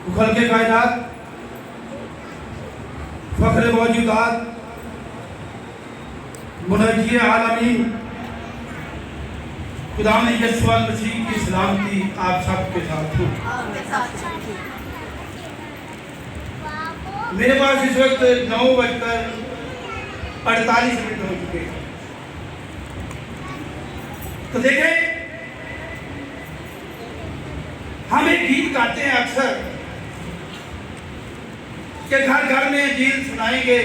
خلق کائنات، فخر موجودات، منجی عالمین، خداوند یسوع مسیح کی سلامتی آپ سب کے ساتھ ہو۔ میرے پاس اس وقت 9:48 ہو چکے ہیں۔ تو دیکھیں، ہم ایک گیت گاتے ہیں اکثر کہ گھر گھر میں انجیل سنائیں گے۔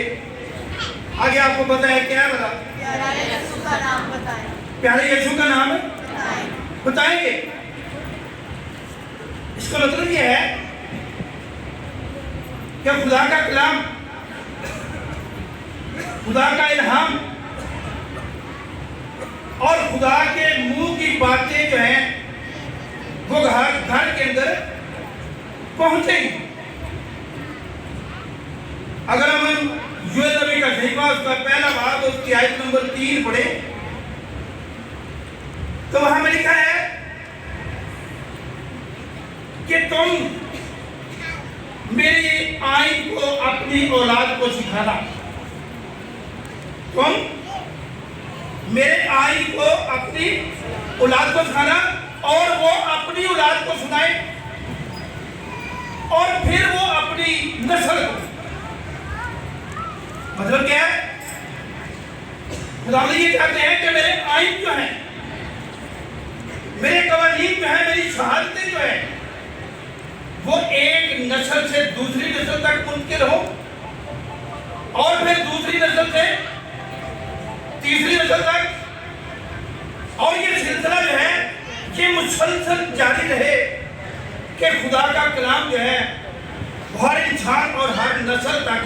آگے آپ کو پتہ ہے کیا بتا؟ پیارے یسوع کا نام بتائیں۔ پیارے یسوع کا نام بتائیں گے۔ اس کا مطلب یہ ہے کہ خدا کا کلام، خدا کا الہام اور خدا کے منہ کی باتیں جو ہیں وہ گھر گھر کے اندر پہنچیں گی۔ اگر ہم یوئیل نبی کا صحیفہ اس کا پہلا باب اس کی آیت نمبر 3 پڑھیں تو وہاں میں لکھا ہے کہ تم میری آئین کو اپنی اولاد کو سکھانا، تم میرے آئین کو اپنی اولاد کو سکھانا اور وہ اپنی اولاد کو سنائے اور پھر وہ اپنی نسل کو۔ مطلب کیا ہے؟ خداوند یہ کہتے ہیں کہ میرے آئین جو ہیں، میرے قوانین جو ہیں، میری شہادتیں جو ہیں، وہ ایک نسل سے دوسری نسل تک منتقل ہو اور پھر دوسری نسل سے تیسری نسل تک، اور یہ سلسلہ جو ہے یہ مسلسل جاری رہے کہ خدا کا کلام جو ہے ہر انسان اور ہر نسل تک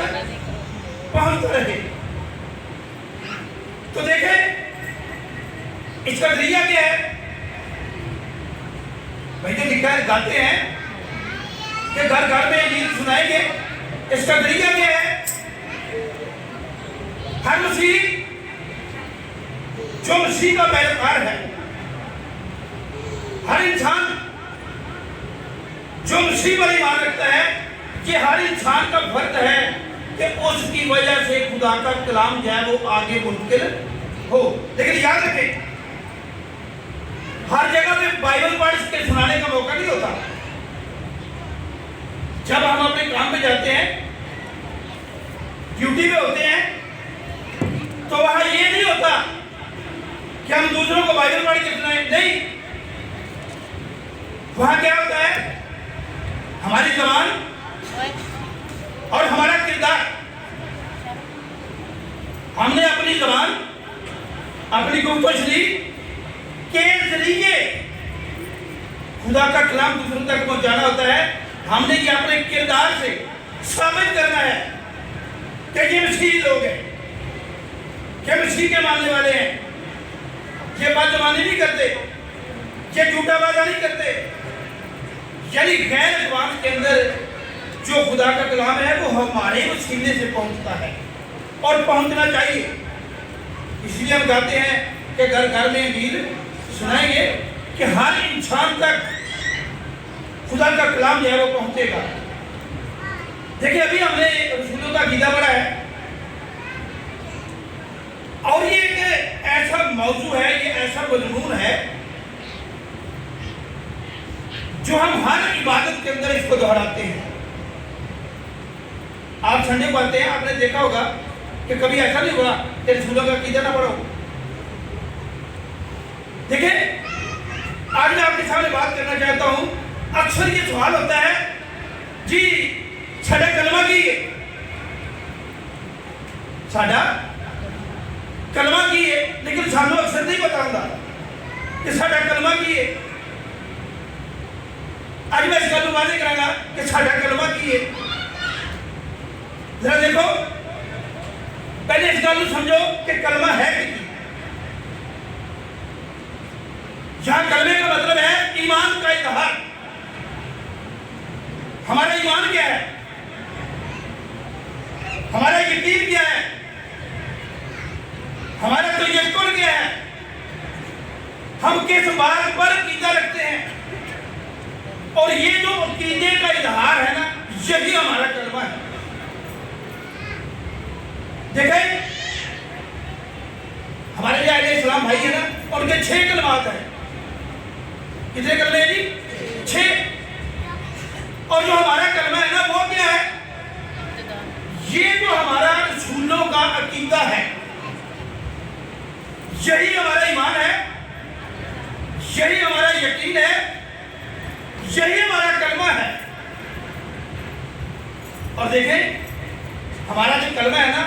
پہنچتا رہے۔ تو دیکھیں اس کا ذریعہ کیا ہے؟ بھائی جو لکھا ہے گاتے ہیں کہ گھر گھر میں انجیل سنائیں گے، اس کا ذریعہ کیا ہے؟ ہر مسیح جو مسیح کا پیروکار ہے، ہر انسان جو مسیح پر ایمان رکھتا ہے، یہ ہر انسان کا فرض ہے کہ اس کی وجہ سے خدا کا کلام جو ہے وہ آگے منتقل ہو۔ لیکن یاد رکھیں، ہر جگہ میں بائبل پڑھ کے سنانے کا موقع نہیں ہوتا۔ جب ہم اپنے کام پہ جاتے ہیں، ڈیوٹی پہ ہوتے ہیں، تو وہاں یہ نہیں ہوتا کہ ہم دوسروں کو بائبل پڑھ کے سنائیں، نہیں۔ وہاں کیا ہوتا ہے؟ ہماری زبان اور ہمارا کردار، ہم نے اپنی زبان، اپنی گفت و شنید کے ذریعے خدا کا کلام دوسروں تک پہنچانا ہوتا ہے۔ ہم نے یہ اپنے کردار سے ثابت کرنا ہے کہ یہ مسیحی لوگ ہیں، کہ مسیح کے ماننے والے ہیں، یہ بدزبانی نہیں کرتے، یہ جھوٹا وعدہ نہیں کرتے۔ یعنی غیر اقوام کے اندر جو خدا کا کلام ہے وہ ہمارے وسیلے سے پہنچتا ہے اور پہنچنا چاہیے۔ اس لیے ہم کہتے ہیں کہ گھر گھر میں انجیل سنائیں گے کہ ہر انسان تک خدا کا کلام جو ہے وہ پہنچے گا۔ دیکھیں ابھی ہم نے رسولوں کا عقیدہ پڑھا ہے، اور یہ ایک ایسا موضوع ہے، یہ ایسا مضمون ہے جو ہم ہر عبادت کے اندر اس کو دہراتے ہیں۔ آپ سنڈے کو آتے ہیں، آپ نے دیکھا ہوگا کہ کبھی ایسا نہیں ہوا کہ رسولوں کا عقیدہ نہ پڑھو۔ دیکھیں آج میں آپ کے سامنے بات کرنا چاہتا ہوں۔ اکثر یہ سوال ہوتا ہے، جی ساڈا کلمہ کی ہے، ساڈا کلمہ کی ہے، لیکن سانوں اکثر نہیں پتا ہوتا کہ ساڈا کلمہ کی ہے۔ آج میں اس گل کو واضح کروں گا کہ ساڈا کلمہ کی ہے۔ ذرا دیکھو، پہلے اس گل کو سمجھو کہ کلمہ ہے کیا۔ یہاں کلمے کا مطلب ہے ایمان کا اظہار۔ ہمارا ایمان کیا ہے؟ ہمارا یقین کیا ہے؟ ہمارا تیقن کیا ہے؟ ہم کس بات پر عقیدہ رکھتے ہیں؟ اور یہ جو عقیدے کا اظہار ہے نا، यही हमारा कलमा है। देखें, हमारे लिए आए इस्लाम भाई है ना, उनके 6 कलमात हैं। कितने कलमे हैं जी? 6। और जो हमारा कलमा है ना, वो क्या है? ये जो हमारा रसूलों का अकीदा है, यही हमारा ईमान है, यही हमारा यकीन है, यही हमारा कलमा है। और देखें, हमारा जो कलमा है ना,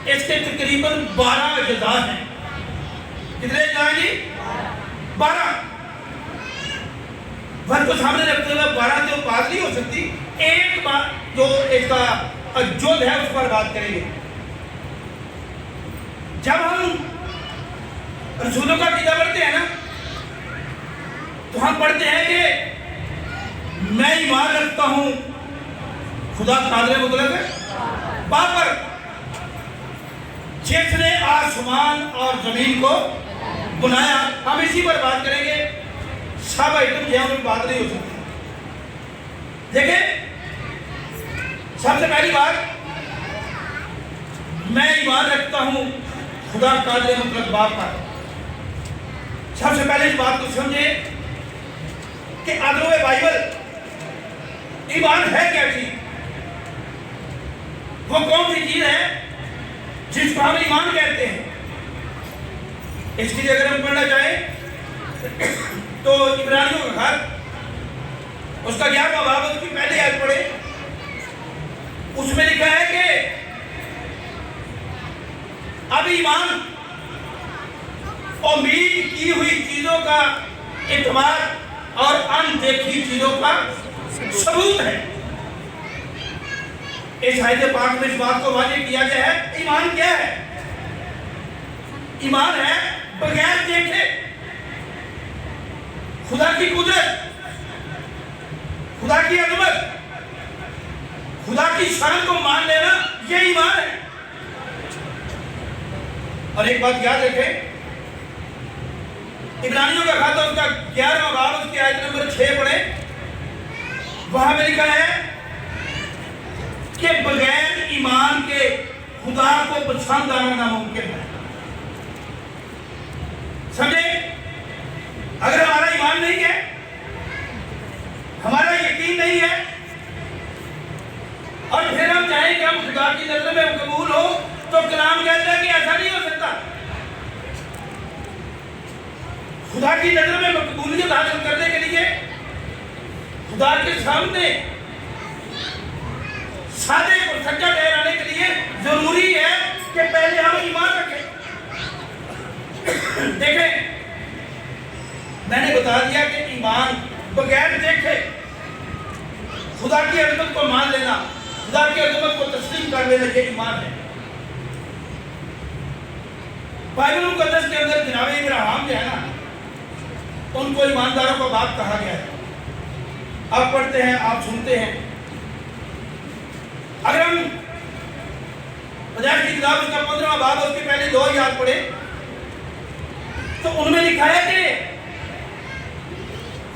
इसके तकरीबन 12 अज्जा हैं। कितने अज्जा हैं जी? 12। वर्ग को सामने रखते हुए 12 तो बात नहीं हो सकती। एक बात जो इसका जुद है उस पर बात करेंगे। जब हम रसूलों का अकीदा पढ़ते हैं ना, तो हम पढ़ते हैं कि मैं ईमान रखता हूं खुदा कादिर मुतलक बाप पर, जिसने आसमान और जमीन को बनाया। हम इसी पर बात करेंगे, सब आइटम जो है उन पर बात नहीं हो सकती। देखिए, सबसे पहली बात, मैं ईमान रखता हूं खुदा कादिर मुतलक बाप पर। सबसे पहले इस बात को समझे कि आदरो बाइबल ईमान है क्या चीज, वो कौन सी चीज है जिसको हम ईमान कहते हैं। इसके लिए अगर हम पढ़ना चाहें तो इब्रानियों का घर, उसका 11वां बाब, उसकी पहली आयत पढ़े। उसमें लिखा है कि अब ईमान उम्मीद की हुई चीजों का इत्मीनान और अनदेखी चीजों का सबूत है। इस आयत पाक में इस बात को वाज़ेह किया गया है, ईमान क्या है? ईमान है बगैर देखे खुदा की कुदरत, खुदा की अज़मत, खुदा की शान को मान लेना, ये ईमान है। और एक बात याद रखें, इब्रानियों का खाता उसका 11वां बाब, उसकी आयत नंबर 6 पढ़े। वहां में लिखा है कि बगैर ईमान के खुदा को पसंद आना नामुमकिन है। समझे? अगर हमारा ईमान नहीं है, हमारा यकीन नहीं है, और फिर हम चाहें कि हम खुदा की नजर में कबूल हो, तो कलाम कहता है कि ऐसा नहीं हो सकता। खुदा की नजर में मकबूलियत हासिल करने के लिए खुदा के सामने सादे को सच्चा ठहराने के लिए जरूरी है कि पहले हम ईमान रखें। देखें, मैंने बता दिया कि ईमान बगैर देखे खुदा की अज़मत को मान लेना, खुदा की अज़मत को तस्लीम कर लेना, ये ईमान है। बाइबल मुक़द्दस के अंदर जनाब इब्राहिम जो है ना, उनको ईमानदारों का बाप कहा गया है। आप पढ़ते हैं, आप सुनते हैं। अगर हम बजाय की किताब उसका 15वां बाब, उसके पहले 2 याद पढ़े, तो उनमें लिखा है कि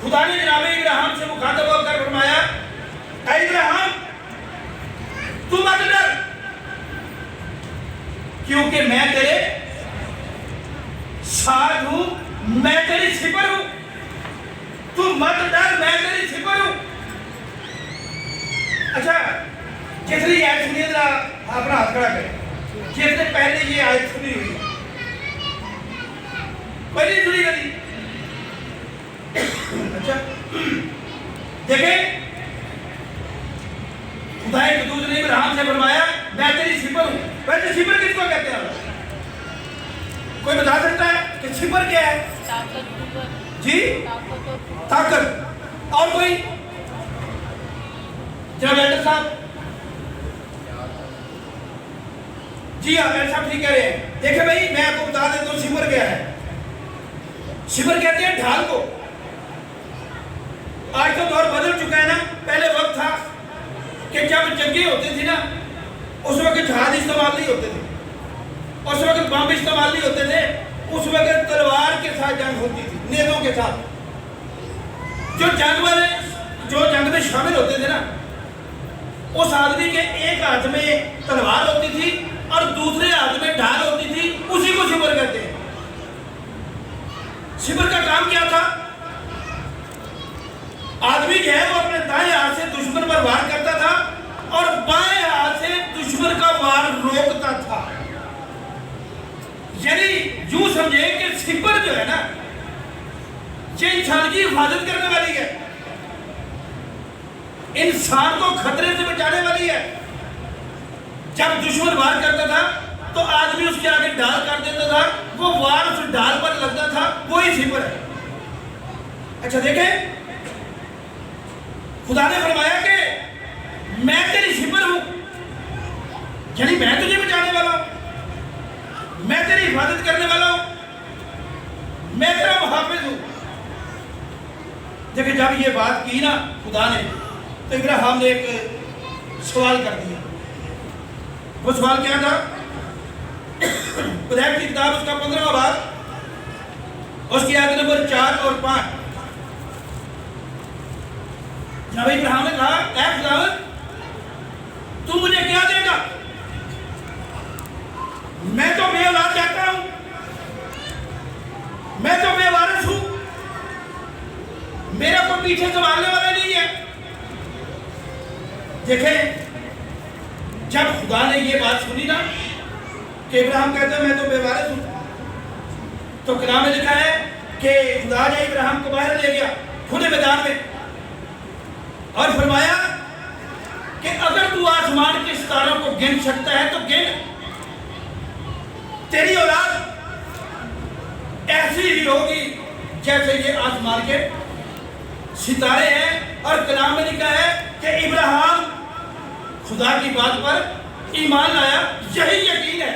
खुदा ने जनाब इब्राहिम से मुखातब होकर फरमाया, ऐ इब्राहिम, तू मत डर, क्योंकि मैं तेरे साथ हूं, मैं तेरी सिपर हूं। तू मत डर, मैं तेरी सिपर हूं। अच्छा, जिसने ये आयत सुनी है, जरा अपना हाथ खड़ा करें। जिसने पहले ये आयत सुनी हुई है, कोई नहीं सुनी कभी? अच्छा, देखें, खुदा के दूत ने इब्राहिम से फरमाया, मैं तेरी सिपर हूं। वैसे सिपर किसको कहते हैं? कोई बता सकता है कि सिपर क्या है? जी, ताकत। और कोई? जनाब डॉक्टर साहब, जी हाँ, मैं सब ठीक कह रहे हैं। देखिए भाई, मैं आपको बता देता हूँ सिपर क्या है। सिपर कहते हैं ढाल को। आज तो दौर बदल चुका है ना। पहले वक्त था कि जब जंगे होते थे ना, उस वक्त जहाज इस्तेमाल नहीं होते थे, उस वक्त बम इस्तेमाल नहीं होते थे, उस वक्त तलवार के साथ जंग होती थी, नेज़ों के साथ। जो जंग में शामिल होते थे ना, उस आदमी के एक हाथ में तलवार होती थी और दूसरे हाथ में ढाल होती थी, उसी को शिबर कहते हैं। शिबर का काम क्या था? आदमी जो है वो अपने दाएं हाथ से दुश्मन पर वार करता था और बाएं हाथ से दुश्मन का वार रोकता था। यानी यूं समझे कि शिबर जो है ना, ये इंसान की हिफाजत करने वाली है, इंसान को खतरे से बचाने वाली है। जब दुश्मन वार करता था तो आदमी उसके आगे ढाल कर देता था, वो वार उस ढाल पर लगता था, वही शिबर है। अच्छा देखें, खुदा ने फरमाया कि मैं तेरी शिबर हूं, यानी मैं तुझे बचाने वाला हूं, मैं तेरी हिफाजत करने वाला हूं, मैं तेरा मुहाफिज हूं। देखिए, जब ये बात की ना खुदा ने, तो इब्राहिम ने एक सवाल कर दिया। वो सवाल क्या था? खुदाई की किताब उसका 15वां बाब, उसकी आयत नंबर 4 और 5। जब इब्राहिम ने कहा, ऐ खुदावंद, तू मुझे क्या देगा? मैं तो बेऔलाद चाहता हूं, मैं तो बेवारिस हूं, मेरा कोई पीछे संभालने वाला नहीं है। देखें, जब खुदा ने ये बात सुनी ना कि इब्राहिम कहता है मैं तो बेवारिस हूं, तो कलाम में लिखा है कि खुदा ने इब्राहिम को बाहर ले गया खुले मैदान में और फरमाया कि अगर तू आसमान के सितारों को गिन सकता है तो गिन, तेरी औलाद ऐसी ही होगी जैसे ये आसमान के सितारे हैं। और कलाम में लिखा है कि इब्राहिम खुदा की बात पर ईमान लाया। यही यकीन है,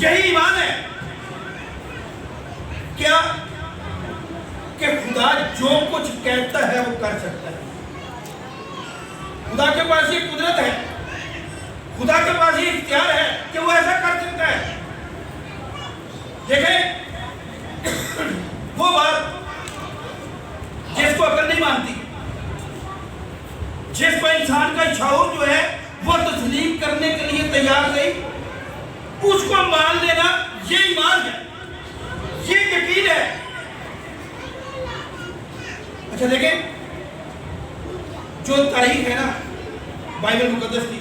यही ईमान है क्या कि खुदा जो कुछ कहता है वो कर सकता है। खुदा के पास ये कुदरत है, खुदा के पास ये इख्तियार है कि वो ऐसा कर सकता है। देखें, वो बात जिसको अकल नहीं मानती, जिसको इंसान का शऊर जो है वो तस्लीम करने के लिए तैयार नहीं, उसको मान लेना ये ईमान है, ये यकीन है। अच्छा देखें, जो तारीख है ना बाइबल मुकद्दस की,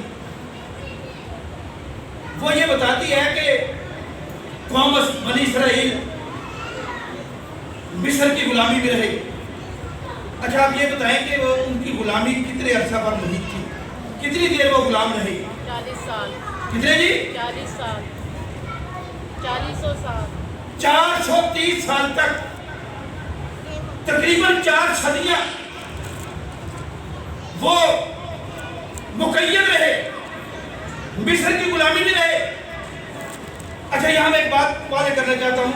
वो ये बताती है कि कौम बनी इसराइल मिस्र की गुलामी में रहे। अच्छा आप ये बताएं कि वो उनकी गुलामी कितने अरसा पर मुहित थी, कितनी देर वो गुलाम रहे? 40 साल। कितने जी? 40 साल, 400 साल, 430 साल तक, तकरीबन 4 सदियां वो मुकय्यद रहे, मिस्र की गुलामी में रहे। अच्छा यहां मैं एक बात वाज़ेह करना चाहता हूं,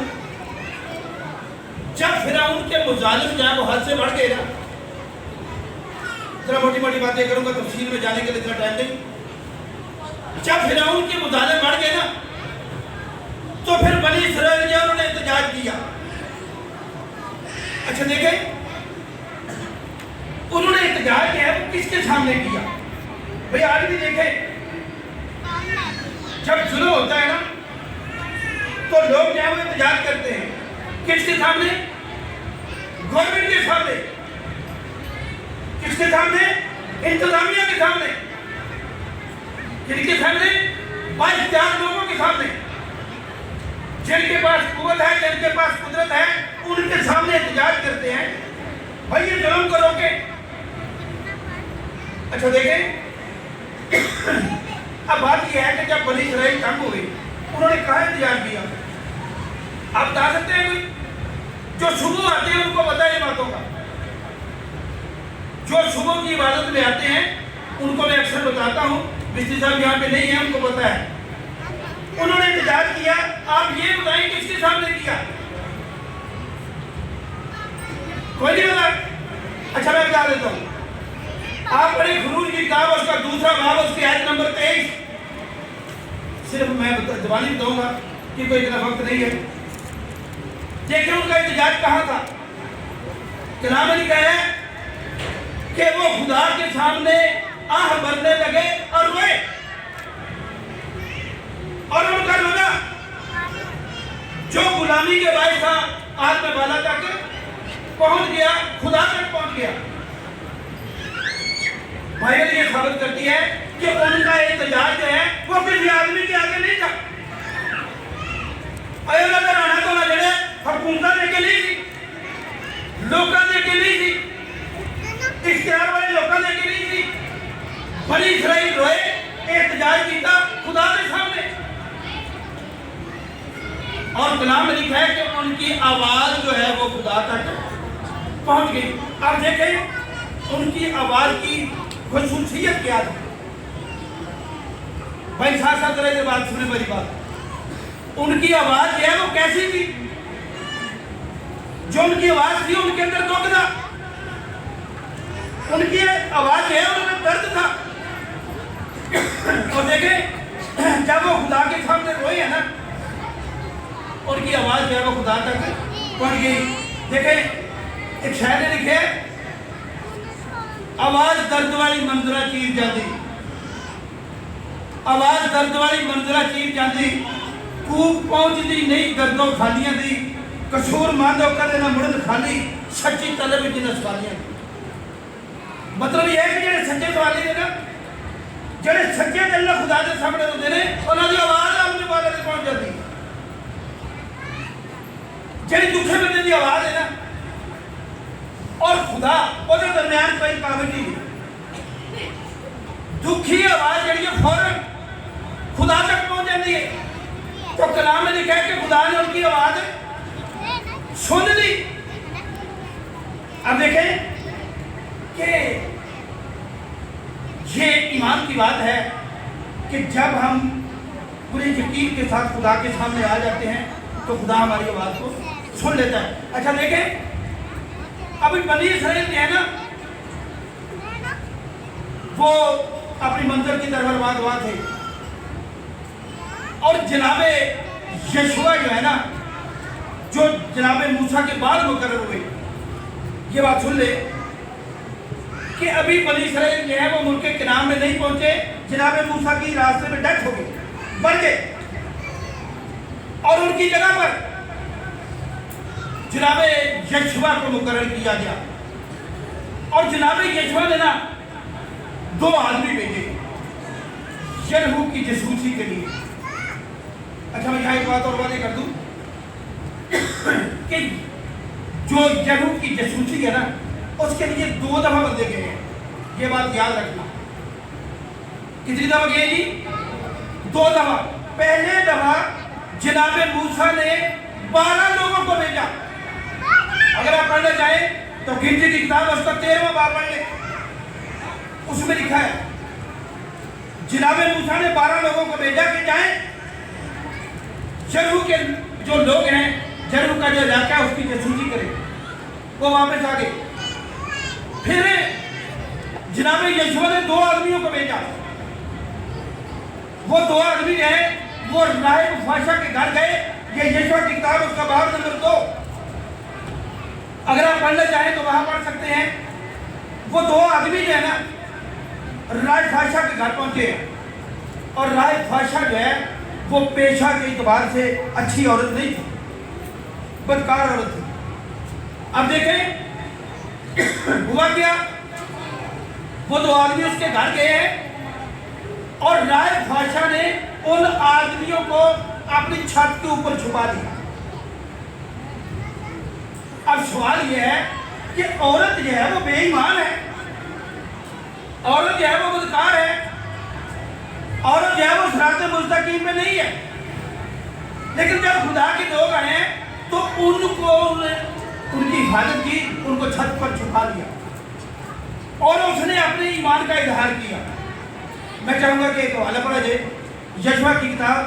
जब फिरौन के मुजालिम जो वो हद से बढ़ गए ना, जरा मोटी मोटी बातें करूंगा, तफसील में जाने के लिए इतना टाइम नहीं। जब फिरौन के मुजालिम बढ़ गए ना, तो फिर बनी इसराइल जो उन्होंने एहतजाज किया। अच्छा देखें, उन्होंने एहतजाज किया, वो किसके सामने किया? भाई आज भी देखें, जब जुल्म होता है ना तो लोग जो है वो एहतजाज करते हैं, किसके सामने? गवर्नमेंट के सामने। किसके सामने? इंतजामिया के सामने। किसके सामने? 22 लोगों के सामने, जिनके पास कुव्वत है, जिनके पास कुदरत है, उनके सामने एहतजाज करते हैं, भाई ये जुल्म को रोके। अच्छा देखें, अब बात यह है कि जब बनी इसराइल तंग हुई, उन्होंने कहा एहतजाज किया? आप बता सकते हैं कोई? जो सुबह आते हैं उनको पता है बातों का, जो सुबह की इबादत में आते हैं उनको मैं अक्सर बताता हूँ, मिस्त्री साहब यहाँ पे नहीं है, उनको पता है। उन्होंने एहतजाज किया, आप ये बताएं किसके सामने किया? कोई नहीं बता? अच्छा मैं बता देता हूँ, आप पढ़े खुरूज की किताब, उसका दूसरा बाब, उसकी आयत नंबर 23। सिर्फ मैं जबानी बताऊंगा कि कोई इतना वक्त नहीं है। देखिए उनका एहतजाज कहाँ था? कलाम में लिखा है कि वो खुदा के सामने आह भरने लगे और रोए, और उनका रोना जो गुलामी के बायस था आज में बाला तक पहुंच गया, खुदा तक पहुंच गया। भाई ये साबित करती है कि उनका एहतजाज जो है वो किसी आदमी के आगे नहीं था। अयोध्या का राणा तो ना जड़े हुकूमत ने के नहीं थी, लोगों ने के नहीं थी, इख्तियार वाले लोगों ने के नहीं थी। बनी इसराइल रोए, एहतजाज किया खुदा के सामने, और कलाम में लिखा है कि उनकी आवाज जो है वो खुदा तक पहुंच गई। अब देखें उनकी आवाज की खुसूसियत क्या थी। भाई साथ साथ रहे बात सुने मेरी बात। उनकी आवाज जो है वो कैसी थी? जो उनकी आवाज थी उनके अंदर दुख था, उनकी आवाज जो है उनमें दर्द था। और देखें जब वो खुदा के सामने रोए है ना, उनकी आवाज जो है वो खुदा तक पहुंच गई। देखें एक शायर ने लिखे, आवाज दर्द वाली मंजरा चीर जाती, आवाज दर्द वाली मंजरा चीर जाती, कूक पहुंचती नहीं दर्दों खालियां दी, कसूर मांदो कदे ना मुड़न खाली, सच्ची तलब जिन्हें सवालियां दी। मतलब यह है कि जेडे सच्चे सवाली ने ना, जेडे सच्चे दिल नाल खुदा दे सामने होंदे ने, उन्हां दी आवाज अपने वाले तक पहुंच जाती। जेडी दुखे बंदे दी आवाज है ना, और खुदा ਉਹਦੇ दरमियान कोई काबिल नहीं। दुखी आवाज जी फौरन खुदा तक पहुंच जाती है। तो कलाम में लिखा है कि खुदा ने उनकी आवाज सुन ली। अब देखें कि ये ईमान की बात है कि जब हम पूरे यकीन के साथ खुदा के सामने आ जाते हैं तो खुदा हमारी आवाज को सुन लेता है। अच्छा देखें अभी बनी इसराइल जो है ना, वो अपनी मंजिल की तरफ रवाना थे, और जनाबे यशुआ जो है ना, जो जनाबे मूसा के बाद मुकर्रर हुए, ये बात सुन ले कि अभी बनी इसराइल जो है वो मुल्क के किनाम में नहीं पहुंचे। जनाबे मूसा की रास्ते में डेथ हो गई, मर गए, और उनकी जगह पर जनाबे यशुआ को मुकर्रर किया गया। और जनाबे यशुआ ने ना 2 आदमी भेजे यहू की जासूसी के लिए। अच्छा मैं यहाँ एक बात और वादे कर दूं कि जो यहू की जासूसी है ना, उसके लिए 2 दफा बंदे गए हैं। ये बात याद रखना। कितनी दफा गए जी? 2 दफा। पहले दफा जनाबे मूसा ने 12 लोगों को भेजा। अगर आप पढ़ना चाहें तो गिनती की किताब उसका 13वां बाब पढ़ ले, उसमें लिखा है जनाबे मूसा ने 12 लोगों को भेजा कि जाएं यहू के जो लोग हैं, यहू का जो इलाका है उसकी जासूसी करें। वो वापस आ गए। फिर जनाबे यशुआ ने 2 आदमियों को भेजा। वो 2 आदमी जो है वो राहिब फाशा के घर गए। ये यशुआ की किताब उसका बाब नंबर 2, अगर आप पढ़ना चाहें तो वहां पढ़ सकते हैं। वो 2 आदमी जो है ना राय फाशा के घर पहुंचे, और राय फाशा जो है वो पेशा के एतबार से अच्छी औरत नहीं थी, बदकार औरत थी। अब देखें हुआ क्या, वो 2 आदमी उसके घर गए हैं, और राय फाशा ने उन आदमियों को अपनी छत के ऊपर छुपा दिया। अब सवाल यह है कि औरत जो है वो बेईमान है, औरत जो है वो बदकार है, औरत जो है वो सिरात मुस्तकीम में नहीं है। लेकिन जब खुदा के लोग आए तो उनको उनकी हिफाजत की, उनको छत पर छुपा लिया, और उसने अपने ईमान का इजहार किया। मैं चाहूंगा कि एक हवाला पढ़ा जाए, यशुआ की किताब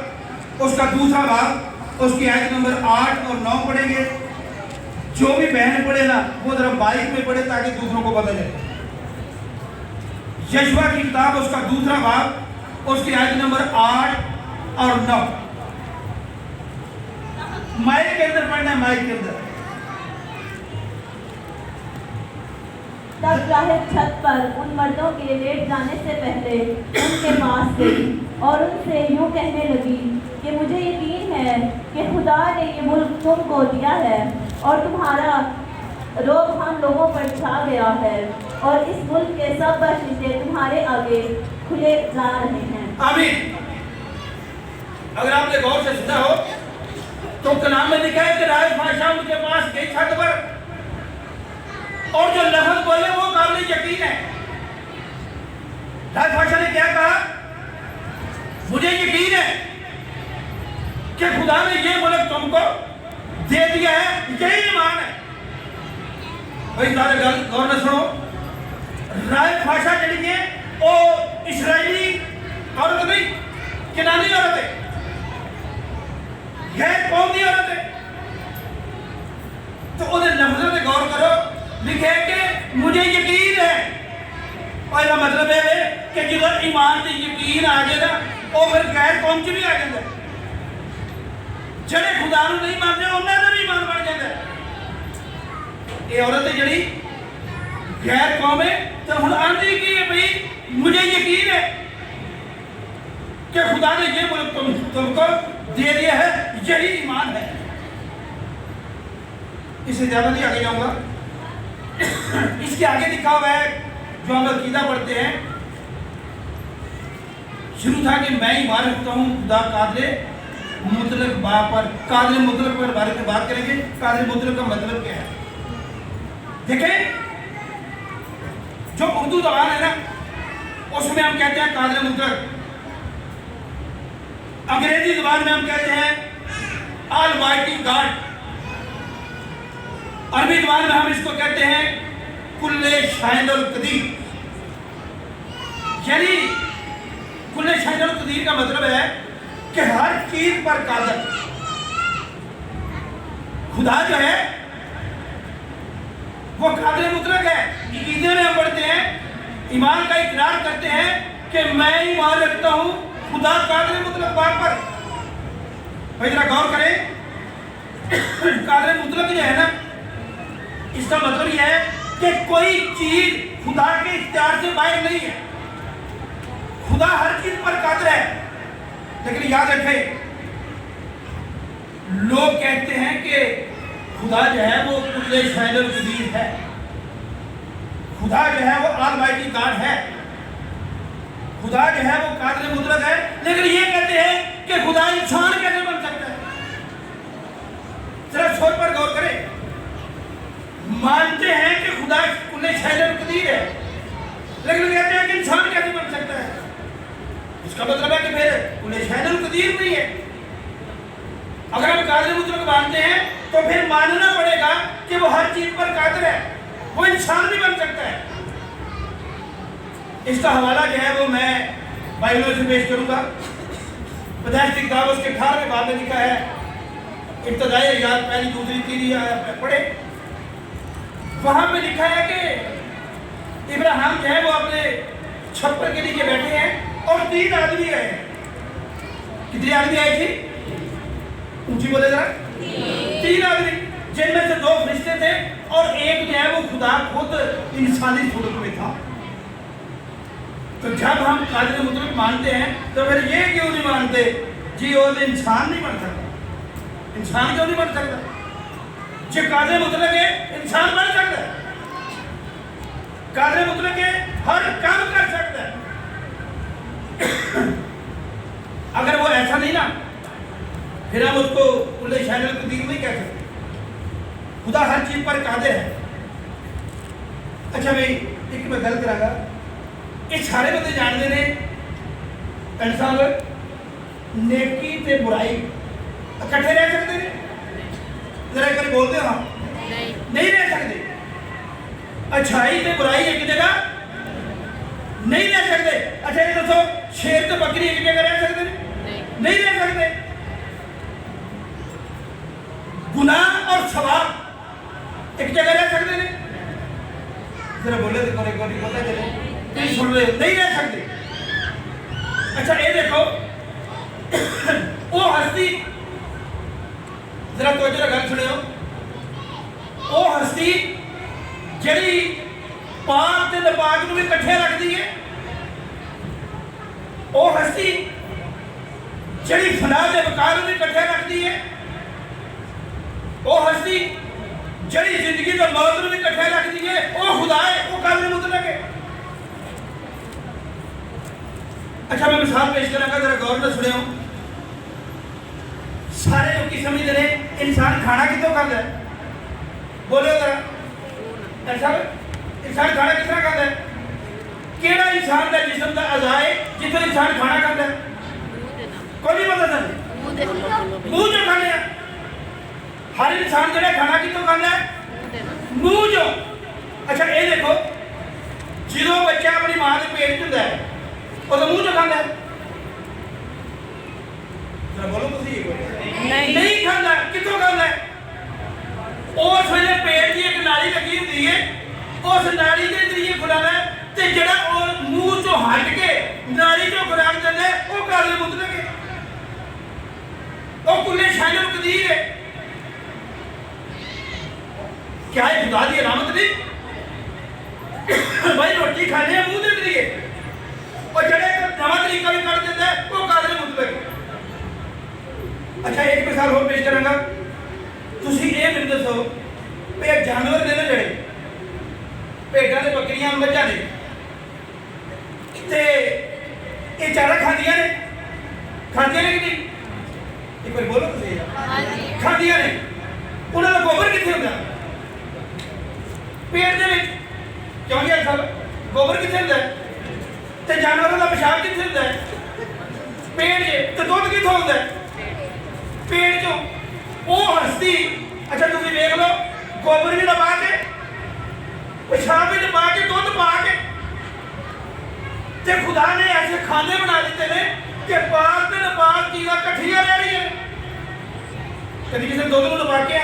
उसका 2रा बाब, उसकी आयत नंबर 8 और 9 पढ़ेंगे। जो भी बहन पढ़े ना वो जरा बाइक में पढ़े ताकि दूसरों को पता चले। यशुआ की किताब उसका 2रा बाब, उसकी आयत नंबर 8 और 9। माइक के अंदर पढ़ना है, माइक के अंदर। तब राहिब छत पर उन मर्दों के लेट जाने से पहले उनके पास गई और उनसे यूँ कहने लगी कि मुझे यकीन है कि खुदा ने ये मुल्क तुमको दिया है और तुम्हारा रोब हम लोगों पर छा गया है और इस मुल्क के सब बशिंदे तुम्हारे आगे खुले जा रहे हैं। आमीन। अगर आपने गौर से सुना हो तो कलाम में लिखा है कि राहिब बादशाह उनके पास गई छत पर और जो लफ्ज बोले वो काबिल यकीन है। राहिब बादशाह ने क्या कहा? मुझे यकीन है कि खुदा ने ये मुल्क तुमको दे दिया है, यही ईमान है। भाई सारे गल गौर से सुनो। राहिब बादशाह जड़ी है वो इस्राएली औरत नहीं, किनानी औरत है, गैर कौम की औरत है। तो उन्हें लफ्ज़ों पे गौर करो। लिखे कि मुझे यकीन है, और इसका मतलब है कि जो ईमान से यकीन आ जाए ना वो फिर गैर कौम च भी आ जाता है। जड़े खुदा नूं नहीं मानते उन्होंने भी ईमान बन जाता है। ये औरत है जड़ी गैर कौम है तो हुण आंदी की है भाई मुझे यकीन है कि खुदा ने ये मुल्क तुमको दे दिया है, यही ईमान है। इससे ज्यादा नहीं आगे जाऊंगा। इसके आगे लिखा हुआ है जो हम अकीदा पढ़ते हैं, शुरू था कि मैं ईमान रखता हूँ खुदा कादिर मुतलक पर। कादिर मुतलक पर बारे में बात करेंगे। कादिर मुतलक का मतलब क्या है? देखें, जो उर्दू ज़बान है ना उसमें हम कहते हैं कादिर मुतलक, अंग्रेजी ज़बान में हम कहते हैं ऑलमाइटी गॉड, अरबी ज़बान में हम इसको कहते हैं कुल्ले शाहिदुल कदीर। यानी कुल्ले शाहिदुल कदीर का मतलब है कि हर चीज पर कादिर। खुदा जो है वो कादिर मुतलक है। अकीदे में हम पढ़ते हैं, ईमान का इकरार करते हैं कि मैं ईमान रखता हूँ खुदा कादिर मुतलक पर। भाई जरा गौर करें, कादिर मुतलक जो है ना इसका मतलब यह है कि कोई चीज खुदा के इख्तियार से बाहर नहीं है। खुदा हर चीज पर कादिर है। लेकिन याद रखें, लोग कहते हैं कि खुदा जो है वो कुल्ले शाहिदुल कदीर है, खुदा जो है वो ऑलमाइटी गॉड है, खुदा जो है वो कादिर मुतलक है। लेकिन ये कहते हैं कि खुदा इंसान कैसे बन सकता है? जरा सोच पर गौर करें। मानते हैं कि खुदा कुल्ले शाहिदुल कदीर है, लेकिन कहते हैं कि इंसान कैसे बन सकता है? इसका मतलब है कि फिर कुल्ले शाहिदुल कदीर नहीं है। अगर हम कादिर मुतलक मानते हैं तो फिर मानना पड़ेगा कि वो हर चीज पर कादिर है, वो इंसान भी बन सकता है। इसका हवाला जो है वो मैं बाइबल से पेश करूंगा। पैदाइश की किताब उसके 18वें बाब में लिखा है, इब्तिदाई आयत पहली दूसरी तीसरी पढ़े। वहां पे लिखा है कि इब्राहिम जो है वो अपने छप्पर के नीचे बैठे हैं और 3 आदमी आए हैं। कितने आदमी आए थे? ऊंची बोले जरा। 3 आदमी, जिनमें से 2 फरिश्ते थे और एक जो है वो खुदा खुद इंसानी सूरत में था। तो जब हम कादिर मुतलक मानते हैं तो फिर ये क्यों नहीं मानते जी वो इंसान नहीं बन सकता? इंसान क्यों नहीं बन सकता? जो कादिर मुतलक है इंसान बन सकता है, कादिर मुतलक है हर काम कर सकता है। अगर वो ऐसा नहीं ना फिर हम उसको कुल्ले शाहिदुल कदीर नहीं कह सकते। खुदा हर चीज पर कादिर है। अच्छा भाई एक मैं गल करांगा, ये सारे बंदे जानते ने इंसान नेकी ते बुराई इकट्ठे रह सकते हैं? जरा एक बार बोलते हो नहीं रह सकते। अच्छाई ते बुराई एक जगह नहीं रह सकते। अच्छा ये दसो, शेर ते बकरी एक जगह रह सकते हैं? नहीं रह सकते। गुनाह और सवाब एक जगह रह सकते हैं? जरा बोले तो एक बार पता चले, नहीं सुन रहे, नहीं रह सकते। अच्छा ये देखो, वो हस्ती, जरा तो जरा गल सुनियो, वो हस्ती जड़ी पाक ते नापाक नूं भी इकट्ठे रखदी है। ਉਹ ਹਸਤੀ ਜਿਹੜੀ ਫਨਾ ਦੇ ਵਕਾਰ ਨੂੰ ਇਕੱਠੇ ਰੱਖਦੀ ਹੈ, ਉਹ ਹਸਤੀ ਜਿਹੜੀ ਜ਼ਿੰਦਗੀ ਤੇ ਮੌਤ ਨੂੰ ਇਕੱਠੇ ਰੱਖਦੀ ਹੈ, ਉਹ ਖੁਦਾ ਹੈ, ਉਹ ਕਾਦਰ ਮੁਤਲਕ ਹੈ। ਅੱਛਾ ਮੈਂ ਮਿਸਾਲ ਪੇਸ਼ ਕਰਾਂਗਾ, ਜਰਾ ਗੌਰ ਨਾਲ ਸੁਣਿਓ। ਸਾਰੇ ਲੋਕੀ ਸਮਝਦੇ ਨੇ ਇਨਸਾਨ ਖਾਣਾ ਕਿੱਥੋਂ ਖਾਂਦਾ ਹੈ? ਬੋਲੋ ਜਰਾ ਇਨਸਾਨ ਖਾਣਾ ਕਿਸ ਤਰ੍ਹਾਂ ਖਾਂਦਾ ਹੈ? ਕਿਹੜਾ ਇਨਸਾਨ ਦਾ ਜਿਸਮ ਦਾ ਅਜ਼ਾ ਹੈ ਜਿੱਥੇ ਇਨਸਾਨ ਖਾਣਾ ਖਾਂਦਾ ਹੈ? ਕੋਈ ਨਹੀਂ ਪਤਾ ਤੁਹਾਨੂੰ? ਮੂੰਹ ਚੋਂ ਖਾਂਦੇ ਆ। ਹਰ ਇਨਸਾਨ ਜਿਹੜਾ ਖਾਣਾ ਕਿੱਥੋਂ ਖਾਂਦਾ ਹੈ? ਮੂੰਹ ਚੋਂ। ਅੱਛਾ ਇਹ ਦੇਖੋ, ਜਦੋਂ ਬੱਚਾ ਆਪਣੀ ਮਾਂ ਦੇ ਪੇਟ 'ਚ ਹੁੰਦਾ ਹੈ ਉਦੋਂ ਮੂੰਹ ਚੋਂ ਖਾਂਦਾ ਹੈ? ਜਰਾ ਬੋਲੋ ਤੁਸੀਂ। ਨਹੀਂ ਖਾਂਦਾ। ਕਿੱਥੋਂ ਖਾਂਦਾ ਹੈ? ਉਸ ਵੇਲੇ ਪੇਟ ਦੀ ਇੱਕ ਨਾਲੀ ਲੱਗੀ ਹੁੰਦੀ ਹੈ, ਉਸ ਨਾਲੀ ਦੇ ਜ਼ਰੀਏ ਖੁਰਾਦਾ ਹੈ, ਤੇ ਜਿਹੜਾ ਉਹ ਮੂੰਹ ਚੋਂ ਹਟ ਕੇ ਨਾਲੀ ਚੋਂ ਖੁਰਾਕ ਦਿੰਦਾ ਉਹ ਕਾਦਰ ਮੁਤਲਕ ਹੈ, ਉਹ ਕੁੱਲੇ ਸ਼ਾਇਰ ਕਦੀਰ ਹੈ। क्या है खुदा दी अलामत नहीं? भाई रोटी खाने मुंह दे दिए और जड़े नवा तरीका भी कर देता है वो कादर मुतलक। अच्छा एक मिसाल और पेश करांगा। तुसी ये मैनूं दसो भी जानवर ने ना जड़े भेड़ां ते बकरियां मझां ने ते ये चारा खांदियां ने कि नहीं? एक बार बोलो तुसी। खांदियां ने। उन्हां दा गोबर कित्थे हुंदा? पेट दे विच। क्यों जी साहब गोबर कित्थे हुंदा है? ते जानवरों का पेशाब कित्थे हुंदा है? पेट 'च। ते दुध कित्थों हुंदा है? पेट 'चों। वो हस्ती अच्छा तुसीं देख लो, गोबर भी लगा के पेशाब भी लगा के दुध पा के ते खुदा ने ऐसे खाने बना दिते ने कि पाक ते नापाक चीज़ां इकट्ठियां रह रही हैं। कभी किसी दुध नूं लगा के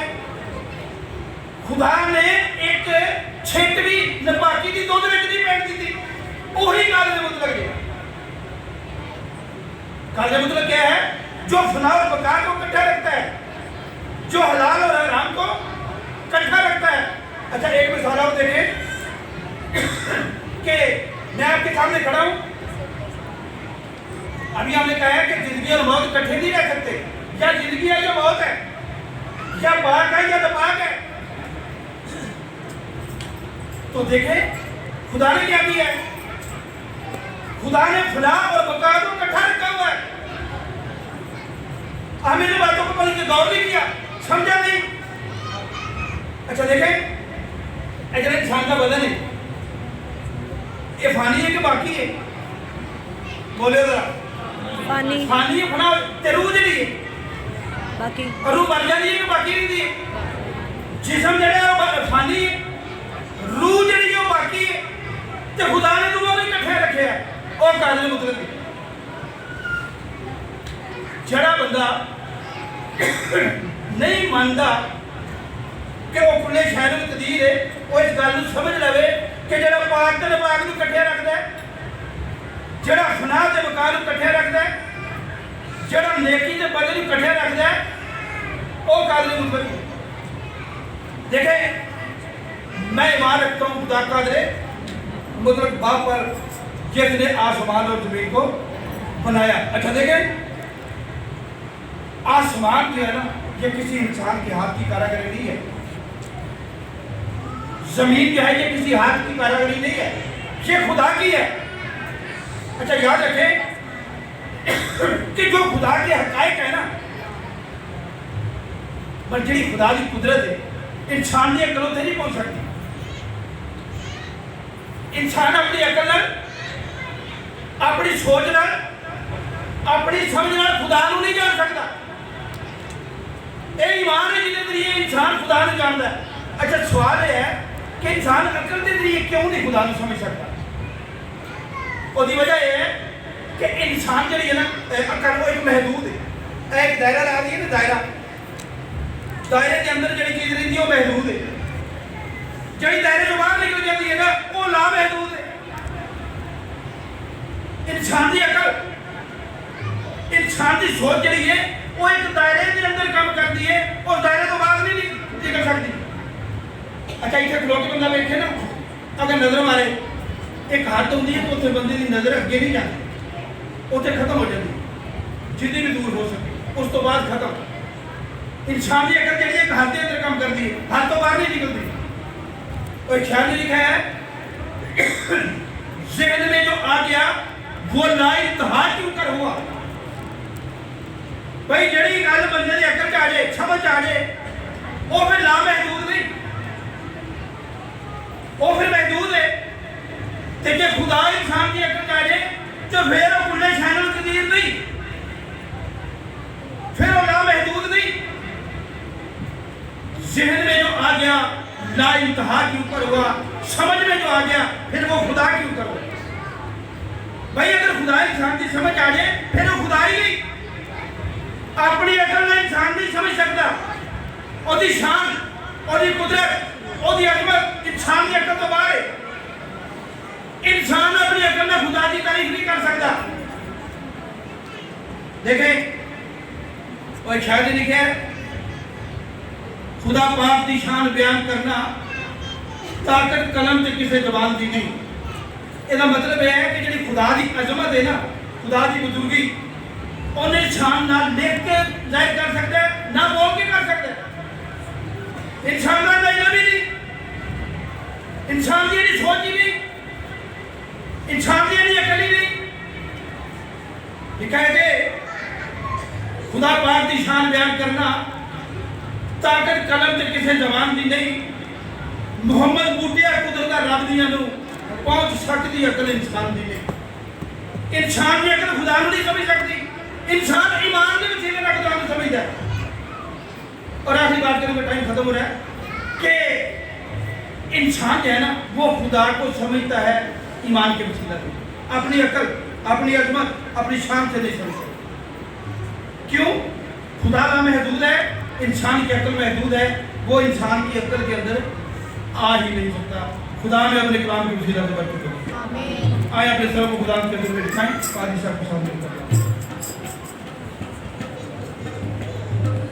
खुदा ने एक छिट भी नापाकी की दुध विच नहीं पैण दी। वही कादर मुतलक है। कादर मुतलक क्या है? जो फना और बका को इकट्ठा रखता है, जो हलाल और हराम को इकट्ठा रखता है। अच्छा एक मिसाल और देखें कि मैं आपके सामने खड़ा हूं, अभी हमने कहा है कि जिंदगी और मौत इकट्ठे नहीं रह सकते। या जिंदगी है या मौत है, या पाक है या नापाक है। तो देखें खुदा ने क्या किया है? खुदा ने फना और बका को इकट्ठा रखा हुआ है। हमें इन बातों को पढ़ के गौर नहीं किया, समझा नहीं। अच्छा देखें अगर इंसान का बदन है ये फानी है कि बाकी है? बोले जरा। फानी है। फना ते रूह जड़ी है बाकी, और रूह मर जाती है कि बाकी रहती है? जिस्म जड़ा है फानी है, रूह जड़ी है बाकी है। ते खुदा ने दोनों इकट्ठे रखे है और कादर मुतलक है। जड़ा बंदा नहीं मानता कि वो खुले शहर कदीर है, वो इस गल समझ लवे कि जड़ा पाक ते नापाक नूं इकट्ठे रखता है, जड़ा फना ते बका नूं इकट्ठे रखता है, जड़ा नेकी ते बद नूं इकट्ठे रखता है, वो कादर मुतलक है। देखें मैं ईमान रखता हूँ खुदा कादर मुतलक बाप पर जिसने आसमान और जमीन को बनाया। अच्छा देखें आसमान जो है ना ये किसी इंसान के हाथ की कारीगरी नहीं है, जमीन जो है ये किसी हाथ की कारीगरी नहीं है, ये खुदा की है। अच्छा याद रखें कि जो खुदा के हकायक है ना, पर जी खुदा की कुदरत है इंसान की अकलों से नहीं पहुंच सकती। इंसान अपनी अकल नाल, अपनी सोच नाल, अपनी समझ नाल खुदा नूं नहीं जान सकता। ये ईमान है जिहदे जरिए इंसान खुदा नूं जानदा है। अच्छा सवाल यह है कि इंसान अकल के जरिए क्यों नहीं खुदा नूं समझ सकता? उसकी वजह यह है कि इंसान जिहड़ी है ना अकल वो एक महदूद है, एक दायरा ला दी है ना, दायरे के अंदर जिहड़ी चीज़ रहिंदी है वो महदूद है, जिहड़ी दायरे तो बाहर निकल जाती है ना वो ला महदूद है। इंसान की अकल, इंसान की सोच जिहड़ी है वो एक दायरे के अंदर काम करती है, उस दायरे तो बाहर नहीं निकल सकती। अच्छा इतने खलो के बंदा बैठे ना अगर नजर मारे एक हद होती है तो उत्थे बंदे की नजर अगे नहीं जाती, उत्थे खत्म हो जाती जितनी भी दूर हो सके, उस तो बाद खत्म। इंसान की अकल जी एक हद के अंदर काम करती है, हद तो बाहर नहीं निकलती। और ख्याल में लिखा है ज़हन में जो आ गया वो ला इंतहा क्यों कर हुआ। भाई जड़ी गल बंदे की अकल च आ जाए, समझ आ जाए, वो फिर ला महदूद नहीं, वो फिर महदूद है। तो जे खुदा इंसान की अकल आ जाए तो फिर वो कुल्ले शानुल कदीर नहीं, फिर वो ला महदूद नहीं। ज़हन में जो आ गया ला इंतहा के ऊपर हुआ, समझ में जो आ गया फिर वो खुदा के ऊपर हुआ। भाई अगर खुदा इंसान की समझ आ जाए फिर वो खुदा ही नहीं। अपनी अकल में इंसान नहीं समझ सकता, ओदी शान, ओदी कुदरत, ओदी अजमत इंसान की अकल तो बाहर है। इंसान अपनी अकल में खुदा की तारीफ नहीं कर सकता। देखें और शायद लिखे खुदा पाक की शान बयान करना ताकत कलम से किसी जबान की नहीं। इसका मतलब यह है कि जी खुदा की अजमत है ना, खुदा की बुजुर्गी उन्हें शान ना लिख के जाहिर कर सकते हैं, ना बोल के कर सकते हैं। इंसान का इल्म ही नहीं, इंसान की नहीं सोच ही नहीं, इंसान की नहीं अकल ही नहीं। लिखा है कि खुदा पाक की शान बयान करना ताकत कलम से किसी जबान की नहीं। मुहम्मद बूटिया कुदरत रब दियां नूं पहुंच सकती अकल इंसान की नहीं। इंसान की अकल खुदा नहीं समझ सकती। इंसान ईमान के वसीले ना खुदा को समझता है। और आखिरी बात करने का टाइम खत्म हो रहा है कि इंसान जो है ना वो खुदा को समझता है ईमान के वसीले से, अपनी अकल, अपनी अजमत, अपनी शान से नहीं समझता। क्यों? खुदा का महदूद है, इंसान की अकल महदूद है, वो इंसान की अकल के अंदर आ ही नहीं सकता। खुदा ने अपने कलाम के वसीले से बरकत दी। आए अपने सर को खुदा के अंदर बिठाएं, पादी साहब को सामने कर